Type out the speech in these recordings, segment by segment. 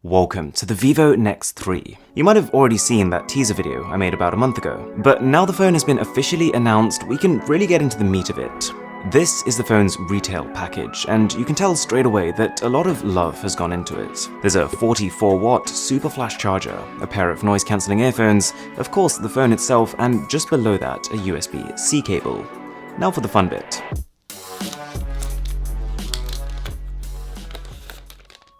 Welcome to the Vivo NEX 3. You might have already seen that teaser video I made about a month ago, but now the phone has been officially announced, we can really get into the meat of it. This is the phone's retail package, and you can tell straight away that a lot of love has gone into it. There's a 44-watt super flash charger, a pair of noise-cancelling earphones, of course the phone itself, and just below that a USB-C cable. Now for the fun bit.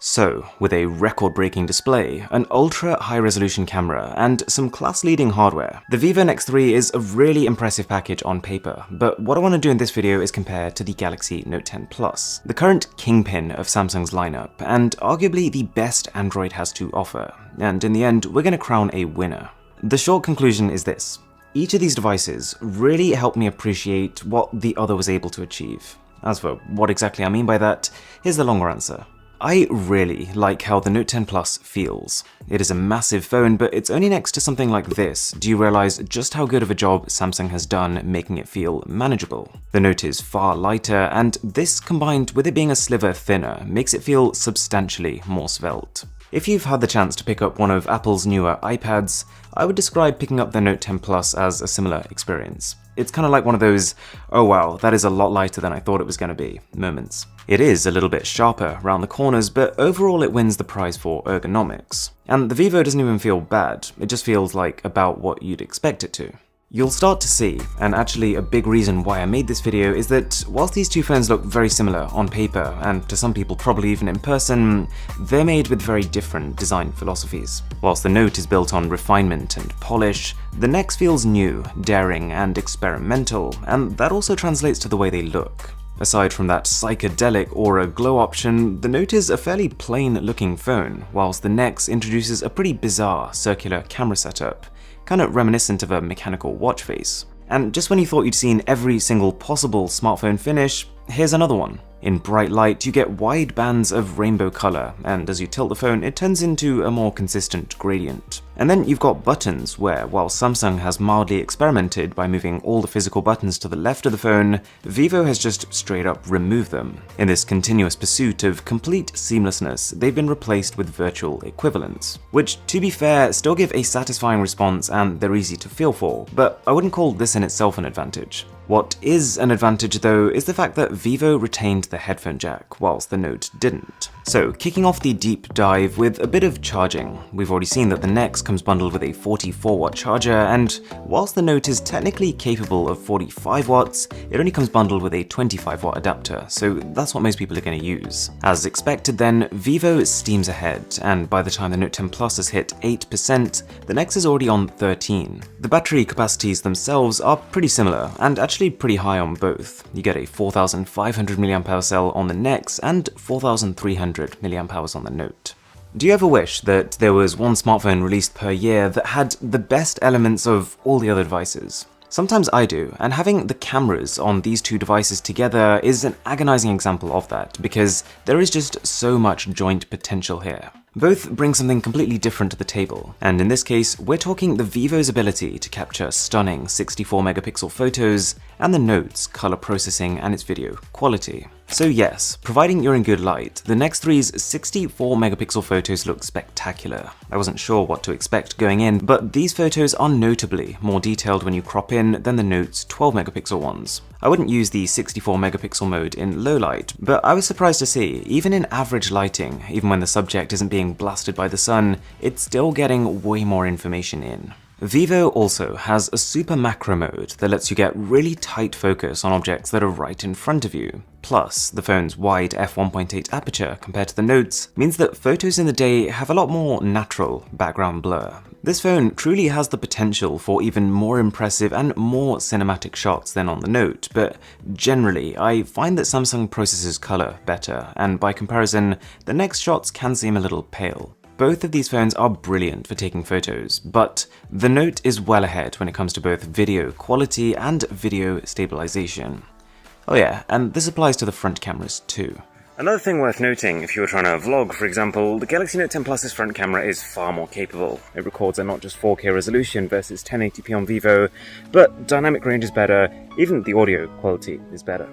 So, with a record-breaking display, an ultra-high-resolution camera, and some class-leading hardware, the Vivo NEX 3 is a really impressive package on paper, but what I want to do in this video is compare to the Galaxy Note 10 Plus, the current kingpin of Samsung's lineup, and arguably the best Android has to offer, and in the end, we're going to crown a winner. The short conclusion is this: each of these devices really helped me appreciate what the other was able to achieve. As for what exactly I mean by that, here's the longer answer. I really like how the Note 10 Plus feels. It is a massive phone, but it's only next to something like this do you realize just how good of a job Samsung has done making it feel manageable. The Note is far lighter, and this combined with it being a sliver thinner makes it feel substantially more svelte. If you've had the chance to pick up one of Apple's newer iPads, I would describe picking up the Note 10 Plus as a similar experience. It's kind of like one of those, oh wow, that is a lot lighter than I thought it was going to be, moments. It is a little bit sharper around the corners, but overall it wins the prize for ergonomics. And the Vivo doesn't even feel bad, it just feels like about what you'd expect it to. You'll start to see, and actually a big reason why I made this video is that whilst these two phones look very similar on paper, and to some people probably even in person, they're made with very different design philosophies. Whilst the Note is built on refinement and polish, the NEX feels new, daring, and experimental, and that also translates to the way they look. Aside from that psychedelic aura glow option, the Note is a fairly plain-looking phone, whilst the NEX introduces a pretty bizarre circular camera setup, kind of reminiscent of a mechanical watch face. And just when you thought you'd seen every single possible smartphone finish, here's another one. In bright light, you get wide bands of rainbow color, and as you tilt the phone, it turns into a more consistent gradient. And then you've got buttons where, while Samsung has mildly experimented by moving all the physical buttons to the left of the phone, Vivo has just straight up removed them. In this continuous pursuit of complete seamlessness, they've been replaced with virtual equivalents, which, to be fair, still give a satisfying response and they're easy to feel for, but I wouldn't call this in itself an advantage. What is an advantage though is the fact that Vivo retained the headphone jack, whilst the Note didn't. So kicking off the deep dive with a bit of charging, we've already seen that the NEX comes bundled with a 44-watt charger, and whilst the Note is technically capable of 45 watts, it only comes bundled with a 25-watt adapter, so that's what most people are going to use. As expected then, Vivo steams ahead, and by the time the Note 10 Plus has hit 8%, the NEX is already on 13. The battery capacities themselves are pretty similar, and actually pretty high on both. You get a 4500 mAh cell on the NEX and 4300 mAh on the Note. Do you ever wish that there was one smartphone released per year that had the best elements of all the other devices? Sometimes I do, and having the cameras on these two devices together is an agonizing example of that, because there is just so much joint potential here. Both bring something completely different to the table, and in this case, we're talking the Vivo's ability to capture stunning 64-megapixel photos, and the Note's color processing and its video quality. So yes, providing you're in good light, the NEX 3's 64-megapixel photos look spectacular. I wasn't sure what to expect going in, but these photos are notably more detailed when you crop in than the Note's 12-megapixel ones. I wouldn't use the 64-megapixel mode in low light, but I was surprised to see, even in average lighting, even when the subject isn't being blasted by the sun, it's still getting way more information in. Vivo also has a super macro mode that lets you get really tight focus on objects that are right in front of you. Plus, the phone's wide f1.8 aperture compared to the Note's means that photos in the day have a lot more natural background blur. This phone truly has the potential for even more impressive and more cinematic shots than on the Note, but generally, I find that Samsung processes color better, and by comparison, the NEX shots can seem a little pale. Both of these phones are brilliant for taking photos, but the Note is well ahead when it comes to both video quality and video stabilization. Oh yeah, and this applies to the front cameras too. Another thing worth noting, if you were trying to vlog, for example, the Galaxy Note 10 Plus's front camera is far more capable. It records at not just 4K resolution versus 1080p on Vivo, but dynamic range is better, even the audio quality is better.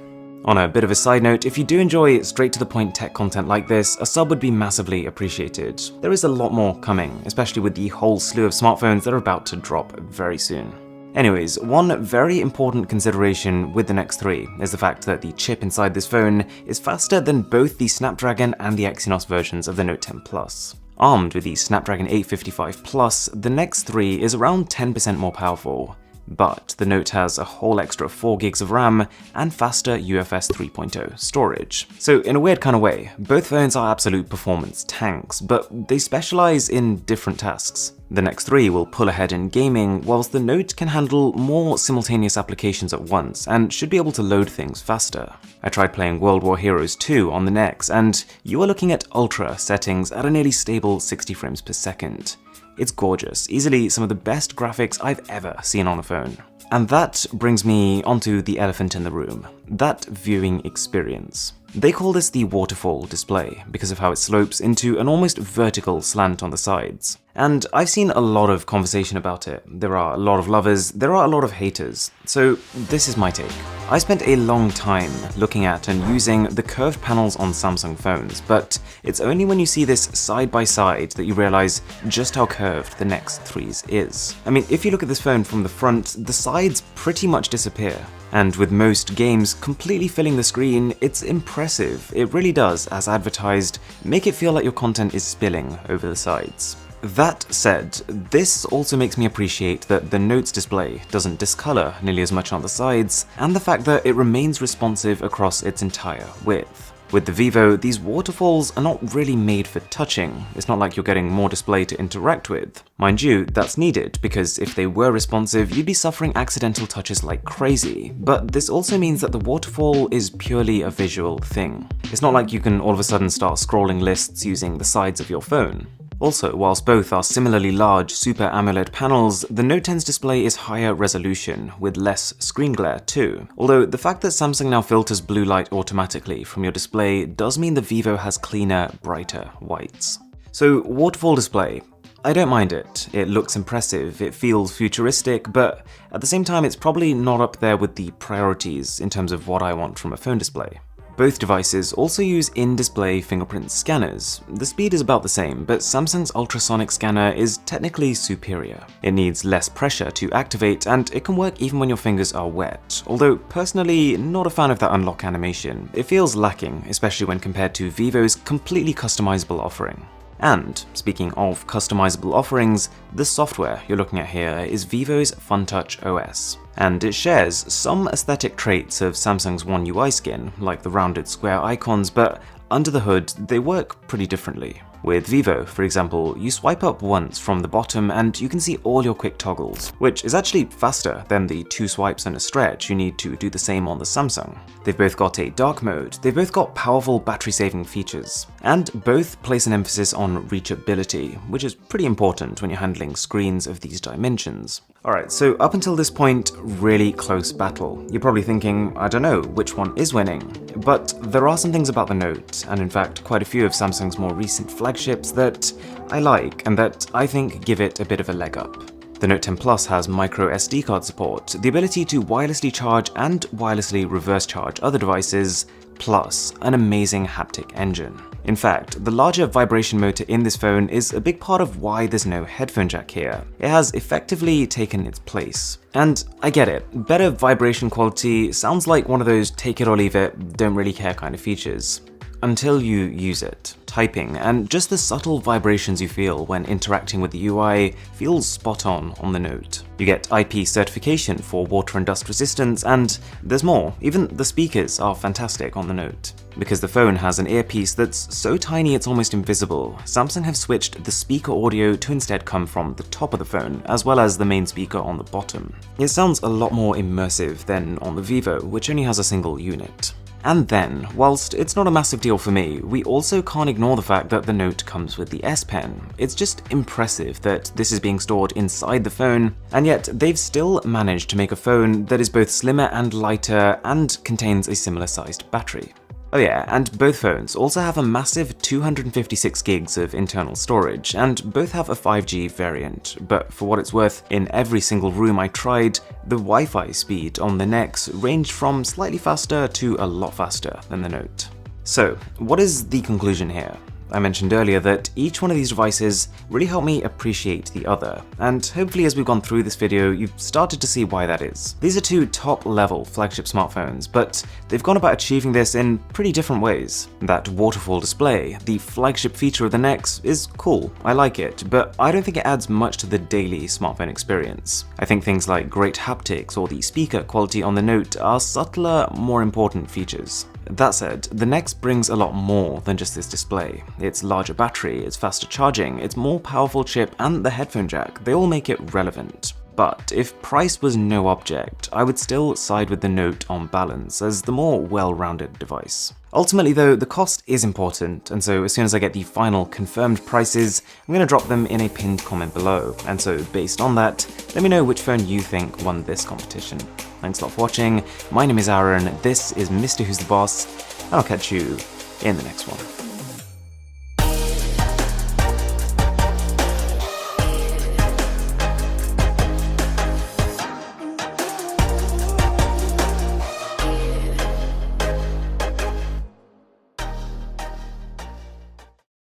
On a bit of a side note, if you do enjoy straight-to-the-point tech content like this, a sub would be massively appreciated. There is a lot more coming, especially with the whole slew of smartphones that are about to drop very soon. Anyways, one very important consideration with the NEX 3 is the fact that the chip inside this phone is faster than both the Snapdragon and the Exynos versions of the Note 10 Plus. Armed with the Snapdragon 855 Plus, the NEX 3 is around 10% more powerful. But the Note has a whole extra 4 gigs of RAM and faster UFS 3.0 storage. So in a weird kind of way, both phones are absolute performance tanks, but they specialize in different tasks. The NEX 3 will pull ahead in gaming, whilst the Note can handle more simultaneous applications at once and should be able to load things faster. I tried playing World War Heroes 2 on the NEX, and you are looking at ultra settings at a nearly stable 60 frames per second. It's gorgeous, easily some of the best graphics I've ever seen on a phone. And that brings me onto the elephant in the room, that viewing experience. They call this the waterfall display because of how it slopes into an almost vertical slant on the sides. And I've seen a lot of conversation about it. There are a lot of lovers, there are a lot of haters. So this is my take. I spent a long time looking at and using the curved panels on Samsung phones, but it's only when you see this side by side that you realize just how curved the NEX 3's is. I mean, if you look at this phone from the front, the sides pretty much disappear. And with most games completely filling the screen, it's impressive. It really does, as advertised, make it feel like your content is spilling over the sides. That said, this also makes me appreciate that the Note's display doesn't discolor nearly as much on the sides, and the fact that it remains responsive across its entire width. With the Vivo, these waterfalls are not really made for touching. It's not like you're getting more display to interact with. Mind you, that's needed, because if they were responsive, you'd be suffering accidental touches like crazy. But this also means that the waterfall is purely a visual thing. It's not like you can all of a sudden start scrolling lists using the sides of your phone. Also, whilst both are similarly large Super AMOLED panels, the Note 10's display is higher resolution, with less screen glare too. Although the fact that Samsung now filters blue light automatically from your display does mean the Vivo has cleaner, brighter whites. So waterfall display. I don't mind it. It looks impressive, it feels futuristic, but at the same time it's probably not up there with the priorities in terms of what I want from a phone display. Both devices also use in-display fingerprint scanners. The speed is about the same, but Samsung's ultrasonic scanner is technically superior. It needs less pressure to activate, and it can work even when your fingers are wet, although personally not a fan of that unlock animation. It feels lacking, especially when compared to Vivo's completely customizable offering. And, speaking of customizable offerings, the software you're looking at here is Vivo's FunTouch OS. And it shares some aesthetic traits of Samsung's One UI skin, like the rounded square icons, but under the hood, they work pretty differently. With Vivo, for example, you swipe up once from the bottom and you can see all your quick toggles, which is actually faster than the 2 swipes and a stretch you need to do the same on the Samsung. They've both got a dark mode, they've both got powerful battery-saving features, and both place an emphasis on reachability, which is pretty important when you're handling screens of these dimensions. Alright, so up until this point, really close battle. You're probably thinking, I don't know, which one is winning? But there are some things about the Note, and in fact quite a few of Samsung's more recent flagships that I like and that I think give it a bit of a leg up. The Note 10 Plus has micro SD card support, the ability to wirelessly charge and wirelessly reverse charge other devices, plus an amazing haptic engine. In fact, the larger vibration motor in this phone is a big part of why there's no headphone jack here. It has effectively taken its place. And I get it, better vibration quality sounds like one of those take it or leave it, don't really care kind of features. Until you use it. Typing, and just the subtle vibrations you feel when interacting with the UI feels spot on the Note. You get IP certification for water and dust resistance, and there's more. Even the speakers are fantastic on the Note. Because the phone has an earpiece that's so tiny it's almost invisible, Samsung have switched the speaker audio to instead come from the top of the phone, as well as the main speaker on the bottom. It sounds a lot more immersive than on the Vivo, which only has a single unit. And then, whilst it's not a massive deal for me, we also can't ignore the fact that the Note comes with the S Pen. It's just impressive that this is being stored inside the phone, and yet they've still managed to make a phone that is both slimmer and lighter and contains a similar sized battery. Oh yeah, and both phones also have a massive 256 gigs of internal storage, and both have a 5G variant, but for what it's worth, in every single room I tried, the Wi-Fi speed on the NEX ranged from slightly faster to a lot faster than the Note. So, what is the conclusion here? I mentioned earlier that each one of these devices really helped me appreciate the other, and hopefully as we've gone through this video, you've started to see why that is. These are two top-level flagship smartphones, but they've gone about achieving this in pretty different ways. That waterfall display, the flagship feature of the NEX, is cool, I like it, but I don't think it adds much to the daily smartphone experience. I think things like great haptics or the speaker quality on the Note are subtler, more important features. That said, the NEX brings a lot more than just this display. Its larger battery, its faster charging, its more powerful chip, and the headphone jack, they all make it relevant. But if price was no object, I would still side with the Note on balance as the more well-rounded device. Ultimately though, the cost is important, and so as soon as I get the final confirmed prices, I'm going to drop them in a pinned comment below, and so based on that, let me know which phone you think won this competition. Thanks a lot for watching, my name is Aaron, this is Mr. Who's the Boss, and I'll catch you in the next one.